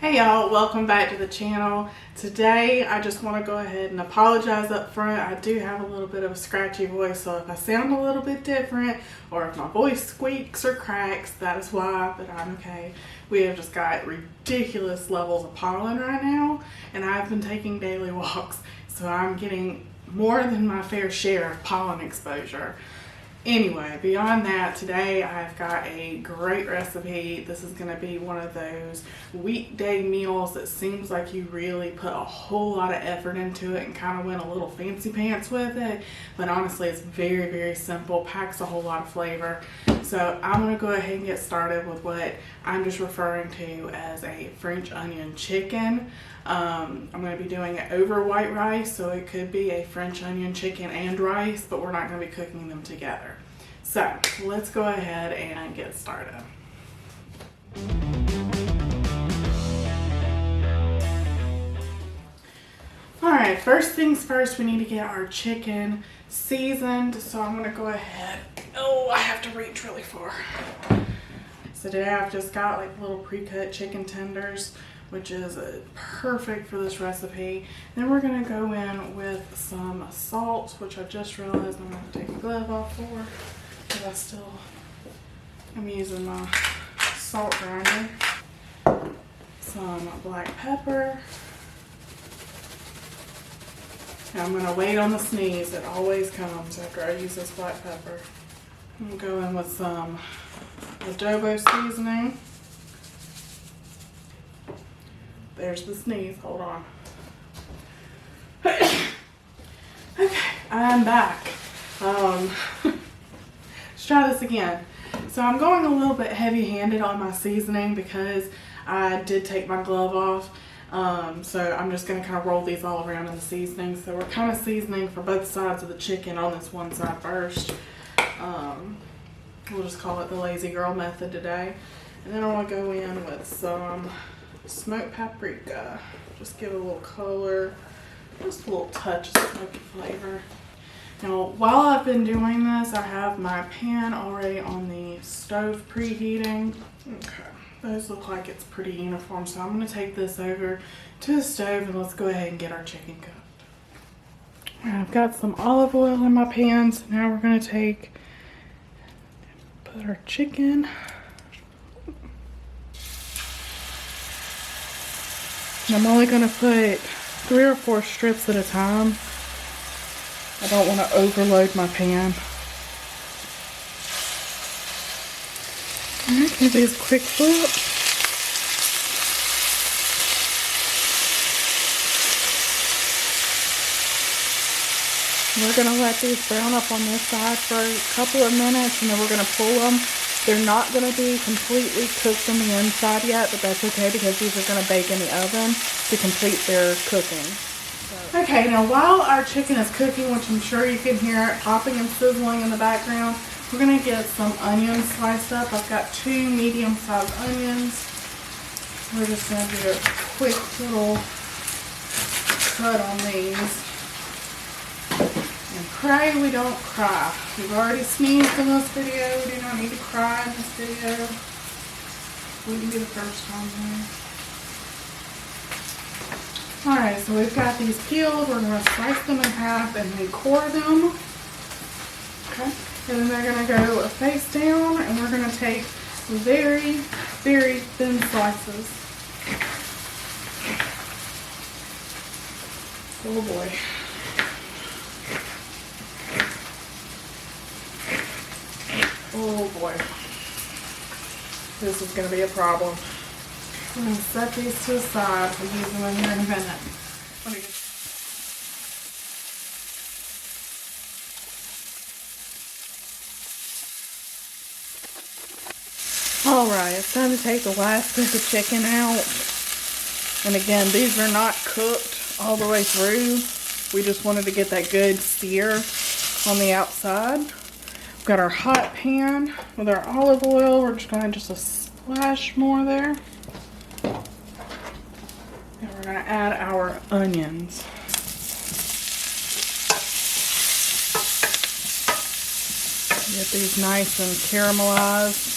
Hey y'all, welcome back to the channel. Today I just want to go ahead and apologize up front. I do have a little bit of a scratchy voice, so if I sound a little bit different or if my voice squeaks or cracks, that is why, but I'm okay. We have just got ridiculous levels of pollen right now, and I've been taking daily walks, so I'm getting more than my fair share of pollen exposure. Anyway, beyond that, today I've got a great recipe. This is going to be one of those weekday meals that seems like you really put a whole lot of effort into it and kind of went a little fancy pants with it. But honestly, it's very, very simple, packs a whole lot of flavor. So I'm going to go ahead and get started with what I'm just referring to as a French onion chicken. I'm going to be doing it over white rice, so it could be a French onion chicken and rice, but we're not going to be cooking them together. So let's go ahead and get started. Alright, first things first, we need to get our chicken seasoned, so I'm going to go ahead. Oh, I have to reach really far. So today I've just got like little pre-cut chicken tenders, which is perfect for this recipe. Then we're going to go in with some salt, which I just realized I'm going to take a glove off for, because I'm using my salt grinder. Some black pepper. And I'm going to wait on the sneeze. It always comes after I use this black pepper. I'm going to go in with some adobo seasoning. There's the sneeze. Hold on. Okay, I'm back. Let's try this again. So I'm going a little bit heavy-handed on my seasoning because I did take my glove off. So I'm just going to kind of roll these all around in the seasoning. So we're kind of seasoning for both sides of the chicken on this one side first. We'll just call it the lazy girl method today. And then I want to go in with some smoked paprika. Just give it a little color, just a little touch of smoky flavor. Now, while I've been doing this, I have my pan already on the stove preheating. Okay, those look like it's pretty uniform, so I'm going to take this over to the stove and let's go ahead and get our chicken cooked. I've got some olive oil in my pan, so now we're going to put our chicken. I'm only going to put 3 or 4 strips at a time. I don't want to overload my pan. Alright, give these a quick flip. We're going to let these brown up on this side for a couple of minutes and then we're going to pull them. They're not going to be completely cooked on the inside yet, but that's okay because these are going to bake in the oven to complete their cooking. So. Okay, now while our chicken is cooking, which I'm sure you can hear it popping and sizzling in the background, we're going to get some onions sliced up. I've got 2 medium-sized onions. We're just going to do a quick little cut on these. And pray we don't cry. We've already sneezed in this video. We do not need to cry in this video. Wouldn't be the first time there. Alright, so we've got these peeled. We're going to slice them in half and then core them. Okay. And then they're going to go face down and we're going to take very, very thin slices. Oh boy. Oh boy, this is going to be a problem. I'm going to set these to the side. We'll use them in here in a minute. Alright, it's time to take the last bit of chicken out. And again, these are not cooked all the way through. We just wanted to get that good sear on the outside. We've got our hot pan with our olive oil. We're just going to just a splash more there. And we're going to add our onions. Get these nice and caramelized.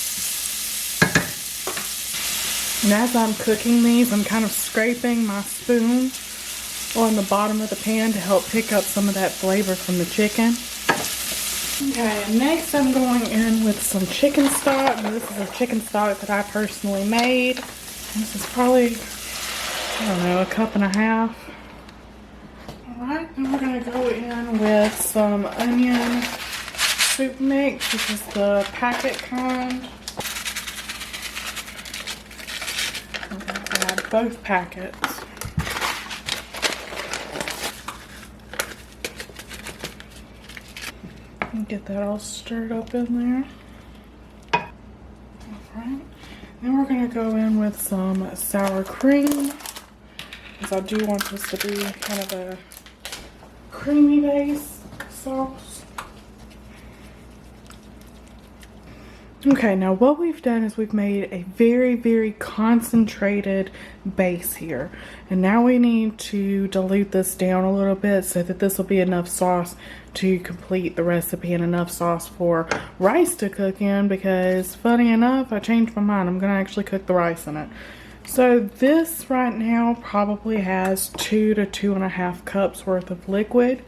And as I'm cooking these, I'm kind of scraping my spoon on the bottom of the pan to help pick up some of that flavor from the chicken. Okay, and next I'm going in with some chicken stock. And this is a chicken stock that I personally made. This is probably, I don't know, a cup and a half. Alright, then we're going to go in with some onion soup mix. This is the packet kind. I'm going to add both packets. And get that all stirred up in there. Alright. Then we're going to go in with some sour cream, because I do want this to be kind of a creamy base sauce. Okay, now what we've done is we've made a very, very concentrated base here. And now we need to dilute this down a little bit so that this will be enough sauce to complete the recipe and enough sauce for rice to cook in, because funny enough, I changed my mind. I'm going to actually cook the rice in it. So this right now probably has 2 to 2.5 cups worth of liquid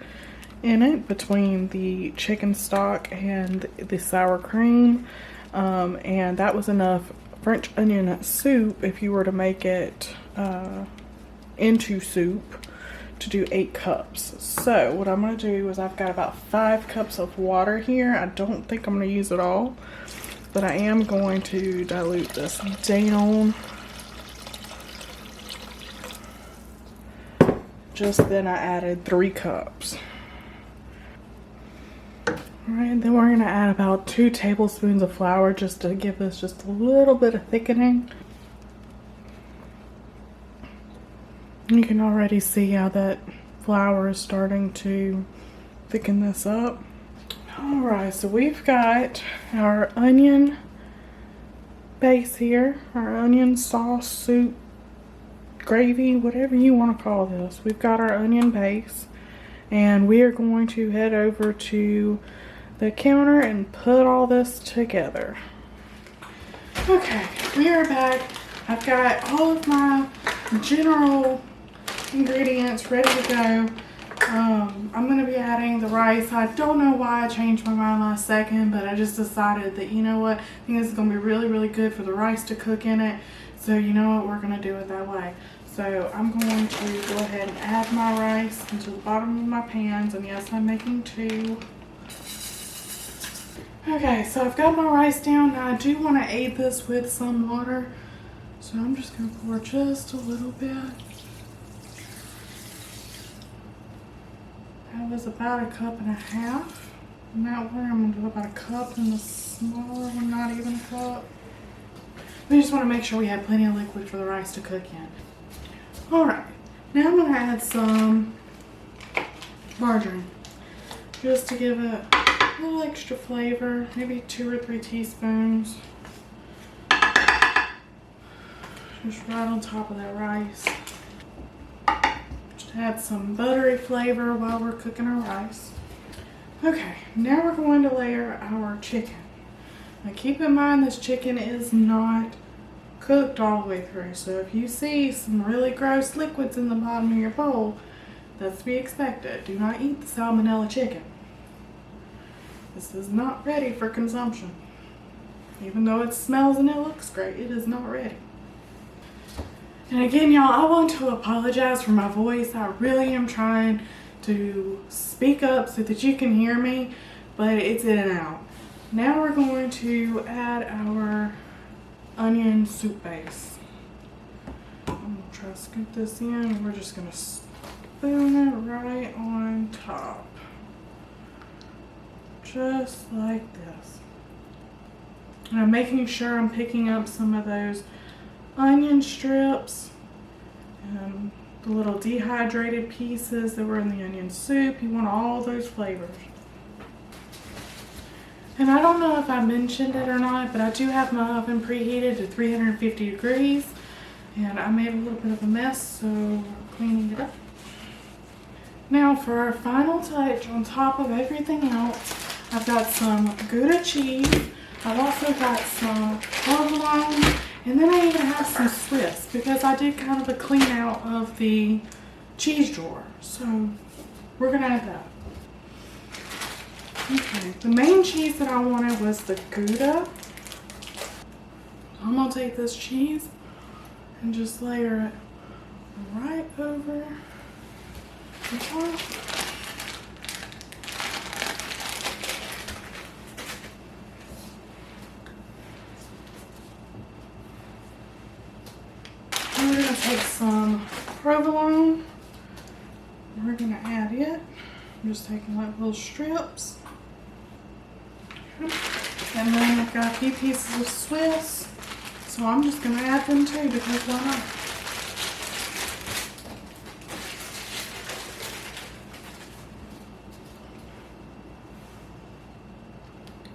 in it between the chicken stock and the sour cream. And that was enough French onion soup if you were to make it into soup to do 8 cups. So what I'm going to do is I've got about 5 cups of water here. I don't think I'm going to use it all, but I am going to dilute this down. Just then I added 3 cups. Alright, then we're going to add about 2 tablespoons of flour just to give this just a little bit of thickening. You can already see how that flour is starting to thicken this up. Alright, so we've got our onion base here, our onion sauce, soup, gravy, whatever you want to call this. We've got our onion base, and we are going to head over to the counter and put all this together. Okay, we are back. I've got all of my general ingredients ready to go. I'm going to be adding the rice. I don't know why I changed my mind last second, but I just decided that, you know what, I think this is going to be really, really good for the rice to cook in it. So you know what, we're going to do it that way. So I'm going to go ahead and add my rice into the bottom of my pans, and yes, I'm making 2. Okay, so I've got my rice down. Now I do want to aid this with some water, so I'm just going to pour just a little bit. That was about 1.5 cups. Now I'm going to do about 1 cup in the smaller one, not even a cup. We just want to make sure we have plenty of liquid for the rice to cook in. Alright, now I'm going to add some margarine, just to give it a little extra flavor, maybe 2 or 3 teaspoons. Just right on top of that rice. Just add some buttery flavor while we're cooking our rice. Okay, now we're going to layer our chicken. Now keep in mind this chicken is not cooked all the way through, so if you see some really gross liquids in the bottom of your bowl, that's to be expected. Do not eat the salmonella chicken. This is not ready for consumption. Even though it smells and it looks great, it is not ready. And again, y'all, I want to apologize for my voice. I really am trying to speak up so that you can hear me, but it's in and out. Now we're going to add our onion soup base. I'm going to try to scoop this in, and we're just going to spoon it right on top. Just like this. And I'm making sure I'm picking up some of those onion strips and the little dehydrated pieces that were in the onion soup. You want all those flavors. And I don't know if I mentioned it or not, but I do have my oven preheated to 350 degrees. And I made a little bit of a mess, so I'm cleaning it up. Now for our final touch on top of everything else, I've got some Gouda cheese. I've also got some provolone, And then I even have some Swiss because I did kind of a clean out of the cheese drawer. So we're gonna add that. Okay, the main cheese that I wanted was the Gouda. I'm gonna take this cheese and just layer it right over the top. And we're gonna take some provolone. We're gonna add it. I'm just taking like little strips. And then I've got a few pieces of Swiss. So I'm just gonna add them too because why not?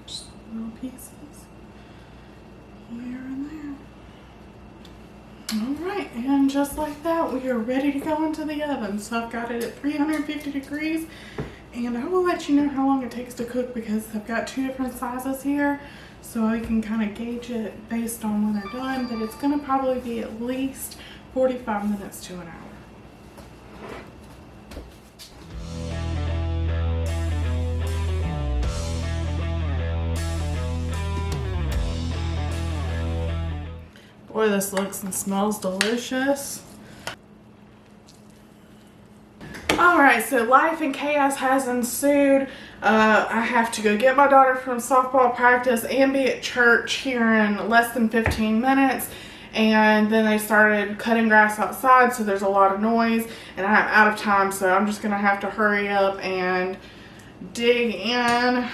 Just little pieces here and there. Alright, and just like that, we are ready to go into the oven. So I've got it at 350 degrees, and I will let you know how long it takes to cook because I've got two different sizes here, so I can kind of gauge it based on when they're done, but it's going to probably be at least 45 minutes to an hour. Boy, this looks and smells delicious. Alright, so life and chaos has ensued. I have to go get my daughter from softball practice and be at church here in less than 15 minutes. And then they started cutting grass outside, so there's a lot of noise. And I'm out of time, so I'm just going to have to hurry up and dig in.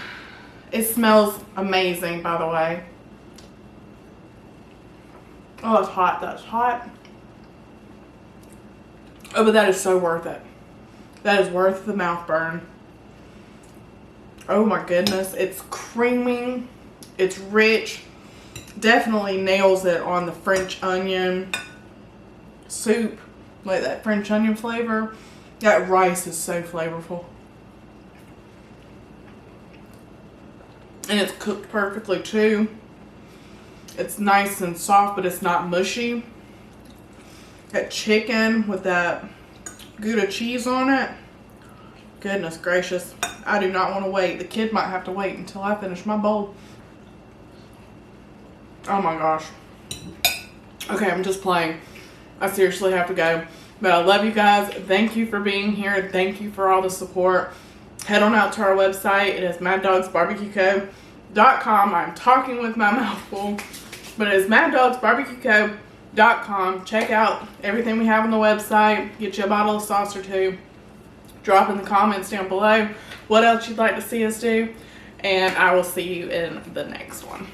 It smells amazing, by the way. Oh, it's hot. That's hot. Oh, but that is so worth it. That is worth the mouth burn. Oh my goodness. It's creamy. It's rich. Definitely nails it on the French onion soup. Like that French onion flavor. That rice is so flavorful. And it's cooked perfectly too. It's nice and soft, but it's not mushy. That chicken with that Gouda cheese on it. Goodness gracious. I do not want to wait. The kid might have to wait until I finish my bowl. Oh my gosh. Okay, I'm just playing. I seriously have to go. But I love you guys. Thank you for being here. Thank you for all the support. Head on out to our website. It is maddoggsbarbecueco.com. I'm talking with my mouth full. But it is maddoggsbarbecueco.com. Check out everything we have on the website. Get you a bottle of sauce or two. Drop in the comments down below what else you'd like to see us do. And I will see you in the next one.